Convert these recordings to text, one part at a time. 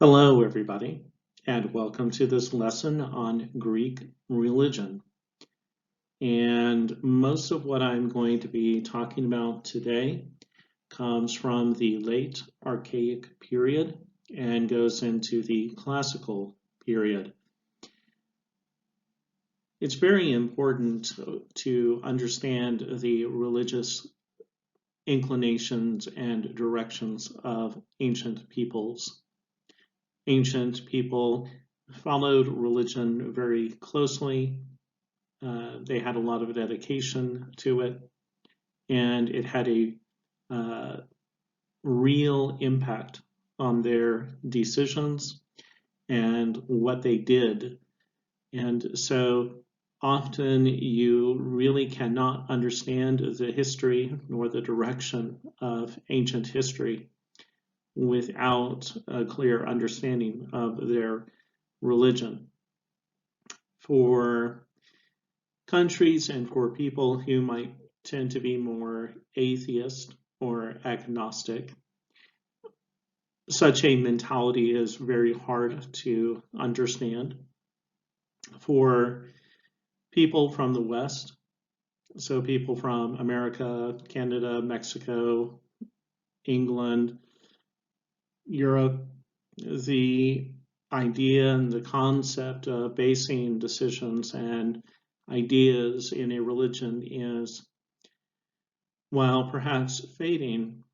Hello, everybody, and welcome to this lesson on Greek religion. And most of what I'm going to be talking about today comes from the late Archaic period and goes into the Classical period. It's very important to understand the religious inclinations and directions of ancient peoples. Ancient people followed religion very closely. They had a lot of dedication to it, and it had a real impact on their decisions and what they did. And so often you really cannot understand the history nor the direction of ancient history without a clear understanding of their religion. For countries and for people who might tend to be more atheist or agnostic, such a mentality is very hard to understand. For people from the West, so people from America, Canada, Mexico, England, Europe, the idea and the concept of basing decisions and ideas in a religion is, while perhaps fading,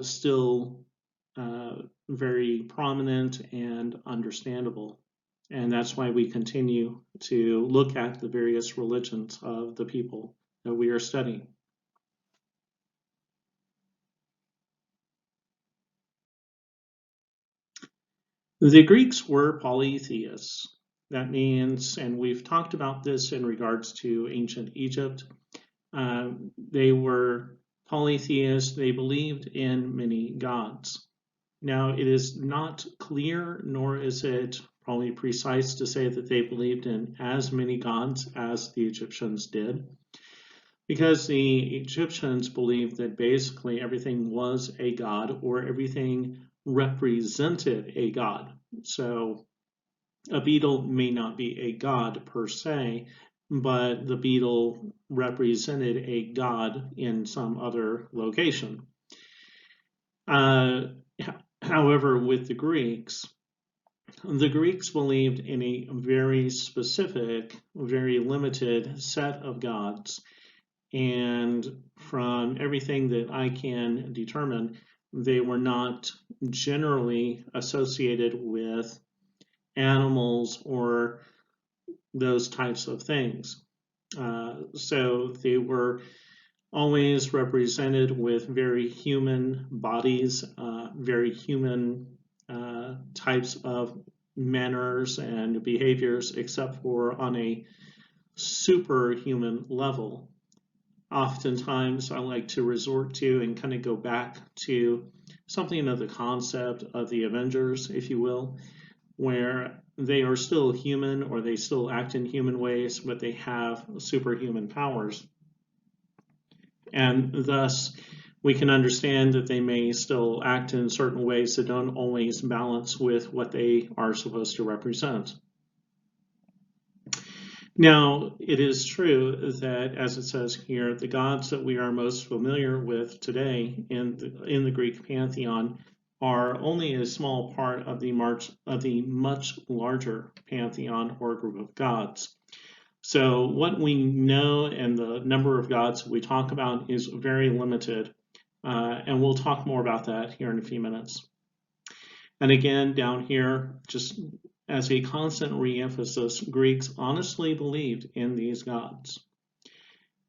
still very prominent and understandable. And that's why we continue to look at the various religions of the people that we are studying. The Greeks were polytheists. That means, and we've talked about this in regards to ancient Egypt, they were polytheists. They believed in many gods. Now, it is not clear, nor is it probably precise to say that they believed in as many gods as the Egyptians did, because the Egyptians believed that basically everything was a god or everything represented a god. So a beetle may not be a god per se, but the beetle represented a god in some other location. However, with the Greeks believed in a very specific, very limited set of gods. And from everything that I can determine, they were not generally associated with animals or those types of things. So they were always represented with very human bodies, very human types of manners and behaviors, except for on a superhuman level. Oftentimes I like to resort to and kind of go back to something of the concept of the Avengers, if you will, where they are still human or they still act in human ways, but they have superhuman powers. And thus, we can understand that they may still act in certain ways that don't always balance with what they are supposed to represent. Now, it is true that, as it says here, the gods that we are most familiar with today in the Greek pantheon are only a small part of the much larger pantheon or group of gods. So what we know and the number of gods we talk about is very limited, and we'll talk more about that here in a few minutes. And again, down here, just as a constant re-emphasis, Greeks honestly believed in these gods.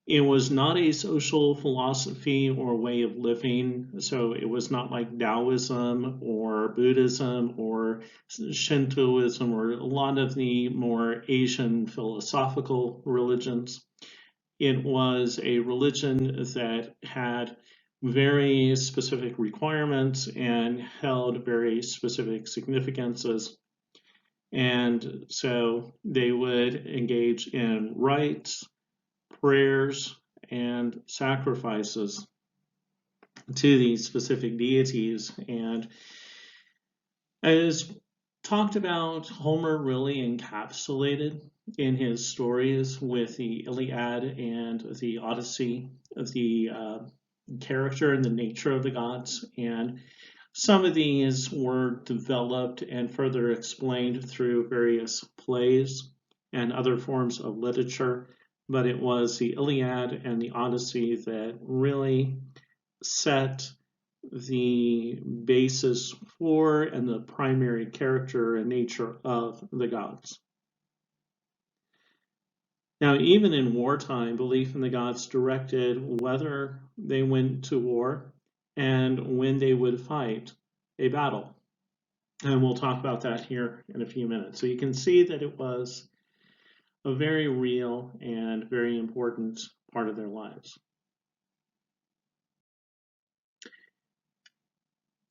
It was not a social philosophy or way of living, so it was not like Taoism or Buddhism or Shintoism or a lot of the more Asian philosophical religions. It was a religion that had very specific requirements and held very specific significances. And so they would engage in rites, prayers, and sacrifices to these specific deities. And As talked about, Homer really encapsulated in his stories with the Iliad and the Odyssey of the character and the nature of the gods. And some of these were developed and further explained through various plays and other forms of literature, but it was the Iliad and the Odyssey that really set the basis for and the primary character and nature of the gods. Now, even in wartime, belief in the gods directed whether they went to war and when they would fight a battle. And we'll talk about that here in a few minutes. So you can see that it was a very real and very important part of their lives.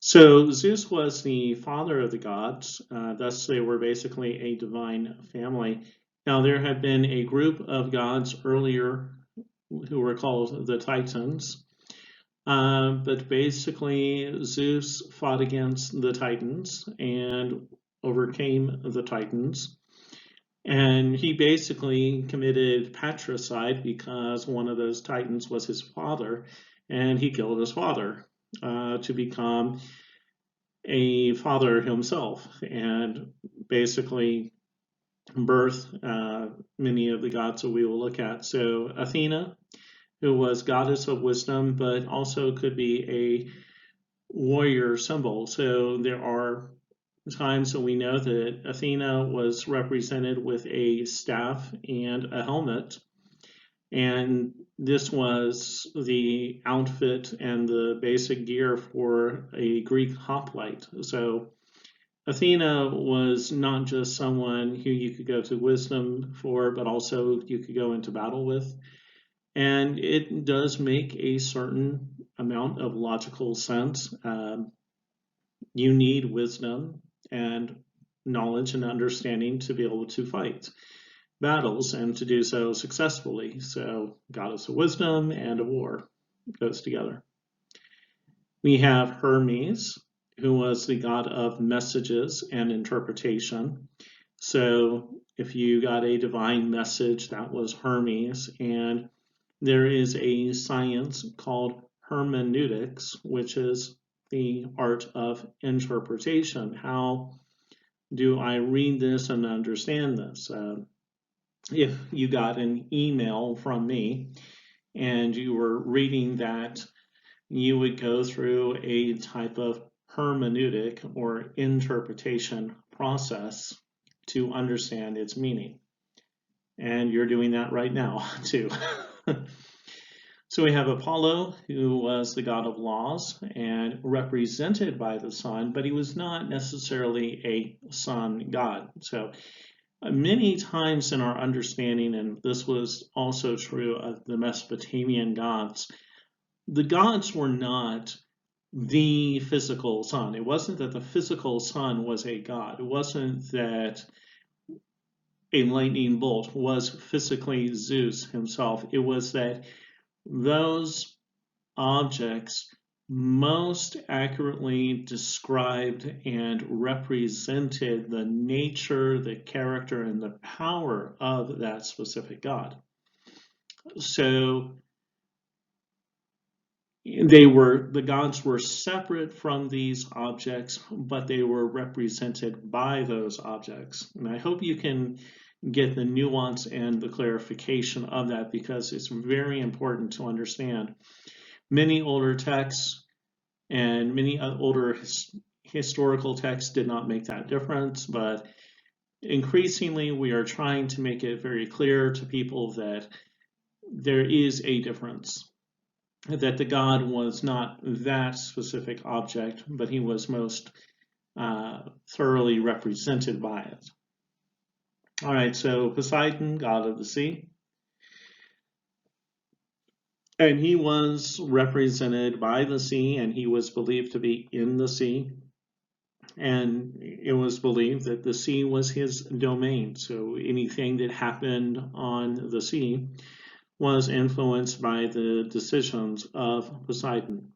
So Zeus was the father of the gods, thus they were basically a divine family. Now there had been a group of gods earlier who were called the Titans, but basically Zeus fought against the Titans and overcame the Titans. And he basically committed patricide because one of those Titans was his father, and he killed his father to become a father himself and basically birth many of the gods that we will look at. So Athena, who was goddess of wisdom, but also could be a warrior symbol. So there are times that we know that Athena was represented with a staff and a helmet. And this was the outfit and the basic gear for a Greek hoplite. So Athena was not just someone who you could go to wisdom for, but also you could go into battle with. And it does make a certain amount of logical sense. You need wisdom and knowledge and understanding to be able to fight battles and to do so successfully. So goddess of wisdom and of war goes together. We have Hermes, who was the god of messages and interpretation. So if you got a divine message, that was Hermes. And there is a science called hermeneutics, which is the art of interpretation. How do I read this and understand this? If you got an email from me and you were reading that, you would go through a type of hermeneutic or interpretation process to understand its meaning. And you're doing that right now, too. So we have Apollo, who was the god of laws and represented by the sun, but he was not necessarily a sun god. So many times in our understanding, and this was also true of the Mesopotamian gods, the gods were not the physical sun. It wasn't that the physical sun was a god. It wasn't that a lightning bolt was physically Zeus himself. It was that those objects most accurately described and represented the nature, the character, and the power of that specific god. So the gods were separate from these objects, but they were represented by those objects. And I hope you can get the nuance and the clarification of that because it's very important to understand. Many older texts and many older historical texts did not make that difference, but increasingly we are trying to make it very clear to people that there is a difference, that the god was not that specific object, but he was most thoroughly represented by it. All right, so Poseidon, god of the sea. And he was represented by the sea, and he was believed to be in the sea. And it was believed that the sea was his domain. So anything that happened on the sea was influenced by the decisions of Poseidon.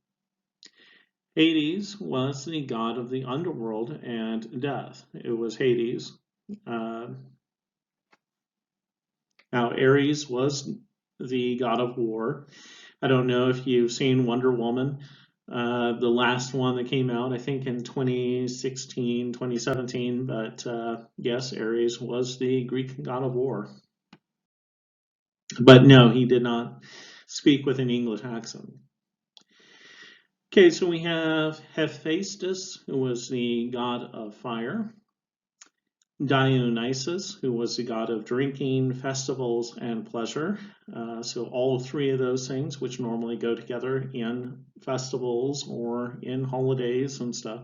Hades was the god of the underworld and death. It was Hades. Uh, Now, Aries was the god of war. I don't know if you've seen Wonder Woman, the last one that came out, I think in 2016, 2017. But yes, Aries was the Greek god of war. But no, he did not speak with an English accent. Okay, so we have Hephaestus, who was the god of fire. Dionysus, who was the god of drinking, festivals, and pleasure. So all three of those things, which normally go together in festivals or in holidays and stuff.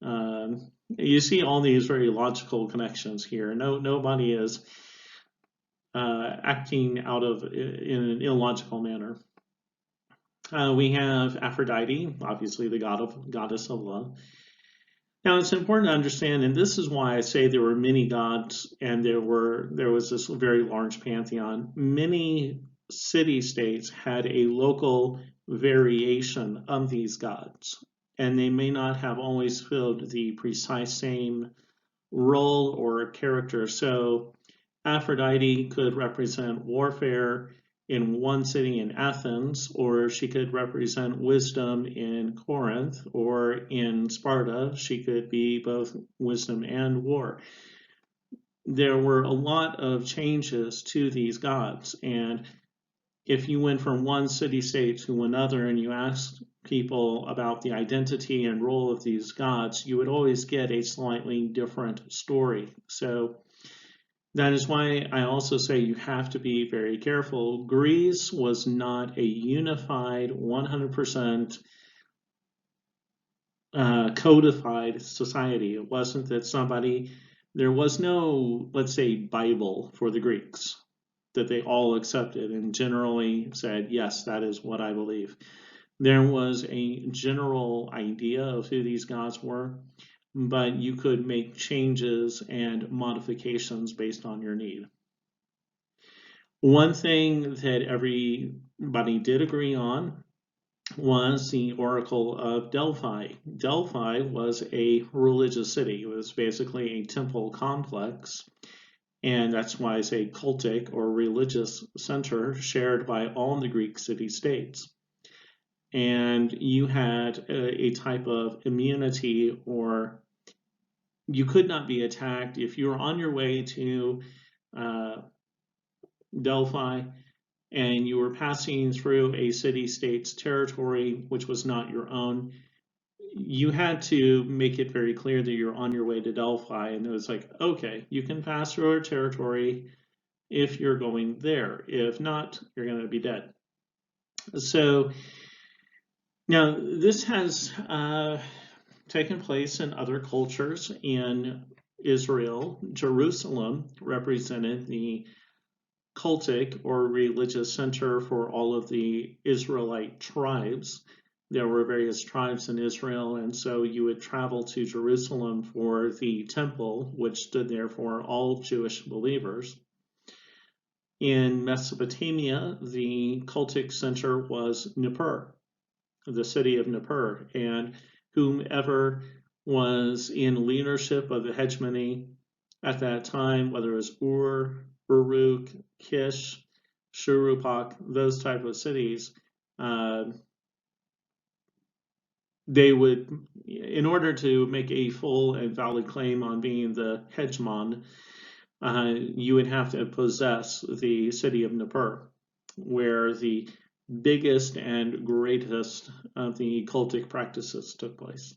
You see all these very logical connections here. Nobody is acting out of in an illogical manner. We have Aphrodite, obviously the goddess of love. Now it's important to understand, and this is why I say there were many gods and there was this very large pantheon. Many city-states had a local variation of these gods, and they may not have always filled the precise same role or character. So Aphrodite could represent warfare in one city in Athens, or she could represent wisdom in Corinth, or in Sparta, she could be both wisdom and war. There were a lot of changes to these gods, and if you went from one city-state to another and you asked people about the identity and role of these gods, you would always get a slightly different story. So that is why I also say you have to be very careful. Greece was not a unified, 100% codified society. It wasn't that there was no, let's say, Bible for the Greeks that they all accepted and generally said, yes, that is what I believe. There was a general idea of who these gods were, but you could make changes and modifications based on your need. One thing that everybody did agree on was the Oracle of Delphi. Delphi was a religious city. It was basically a temple complex, and that's why I say cultic or religious center shared by all the Greek city-states. And you had a type of immunity, or you could not be attacked if you were on your way to Delphi and you were passing through a city-state's territory which was not your own. You had to make it very clear that you're on your way to Delphi, and it was like, okay, you can pass through our territory if you're going there. If not, you're going to be dead. So now this has taken place in other cultures. In Israel, Jerusalem represented the cultic or religious center for all of the Israelite tribes. There were various tribes in Israel, and so you would travel to Jerusalem for the temple, which stood there for all Jewish believers. In Mesopotamia, the cultic center was Nippur, the city of Nippur, and whomever was in leadership of the hegemony at that time, whether it was Ur, Uruk, Kish, Shuruppak, those type of cities, they would, in order to make a full and valid claim on being the hegemon, you would have to possess the city of Nippur, where the biggest and greatest of the cultic practices took place.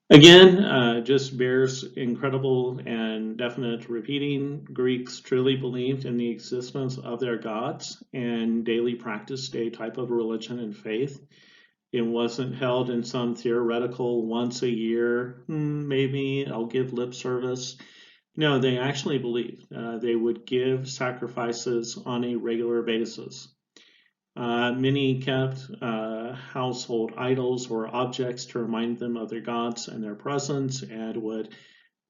Again, just bears incredible and definite repeating. Greeks truly believed in the existence of their gods and daily practiced a type of religion and faith. It wasn't held in some theoretical once a year, maybe I'll give lip service. No, they actually believed. They would give sacrifices on a regular basis. Many kept household idols or objects to remind them of their gods and their presence, and would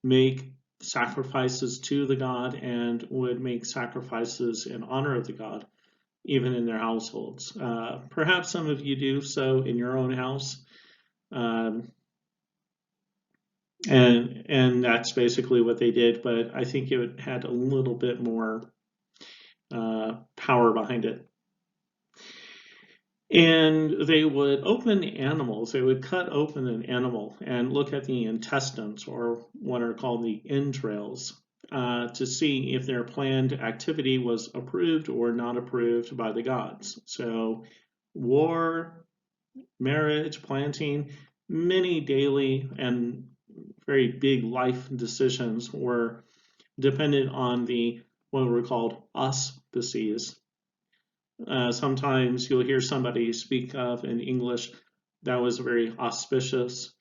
make sacrifices to the god and would make sacrifices in honor of the god. even in their households. Perhaps some of you do so in your own house. Um, and that's basically what they did, but I think it had a little bit more power behind it. And they would open animals, they would cut open an animal and look at the intestines, or what are called the entrails, to see if their planned activity was approved or not approved by the gods. So war, marriage, planting, many daily and very big life decisions were dependent on the what were called auspices. Sometimes you'll hear somebody speak of in English that was a very auspicious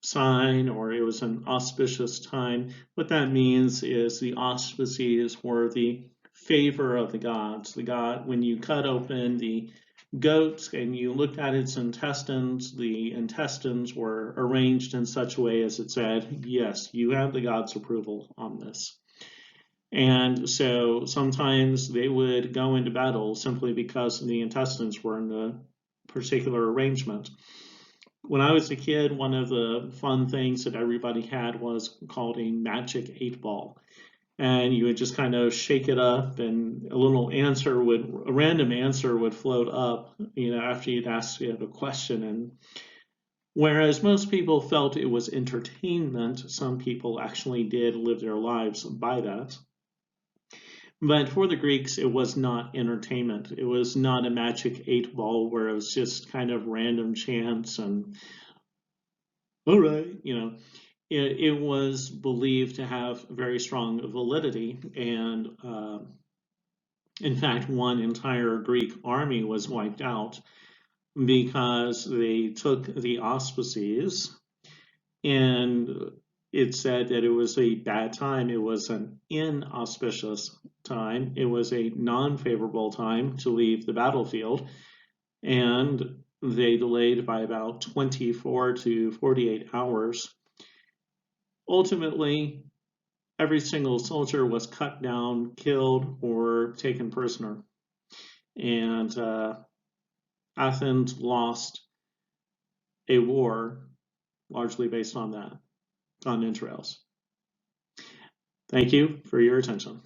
sign, or it was an auspicious time. What that means is the auspices were the favor of the gods. The god, when you cut open the goat and you looked at its intestines, the intestines were arranged in such a way as it said, yes, you have the god's approval on this. And so sometimes they would go into battle simply because the intestines were in a particular arrangement. When I was a kid, one of the fun things that everybody had was called a magic 8-ball. And you would just kind of shake it up, and a random answer would float up, after you'd asked a question. And whereas most people felt it was entertainment, some people actually did live their lives by that. But for the Greeks, it was not entertainment. It was not a magic 8-ball where it was just kind of random chance and, all right, it was believed to have very strong validity. And in fact, one entire Greek army was wiped out because they took the auspices, and it said that it was a bad time. It was an inauspicious time. It was a non-favorable time to leave the battlefield, and they delayed by about 24 to 48 hours. Ultimately, every single soldier was cut down, killed, or taken prisoner. And Athens lost a war largely based on that, on entrails. Thank you for your attention.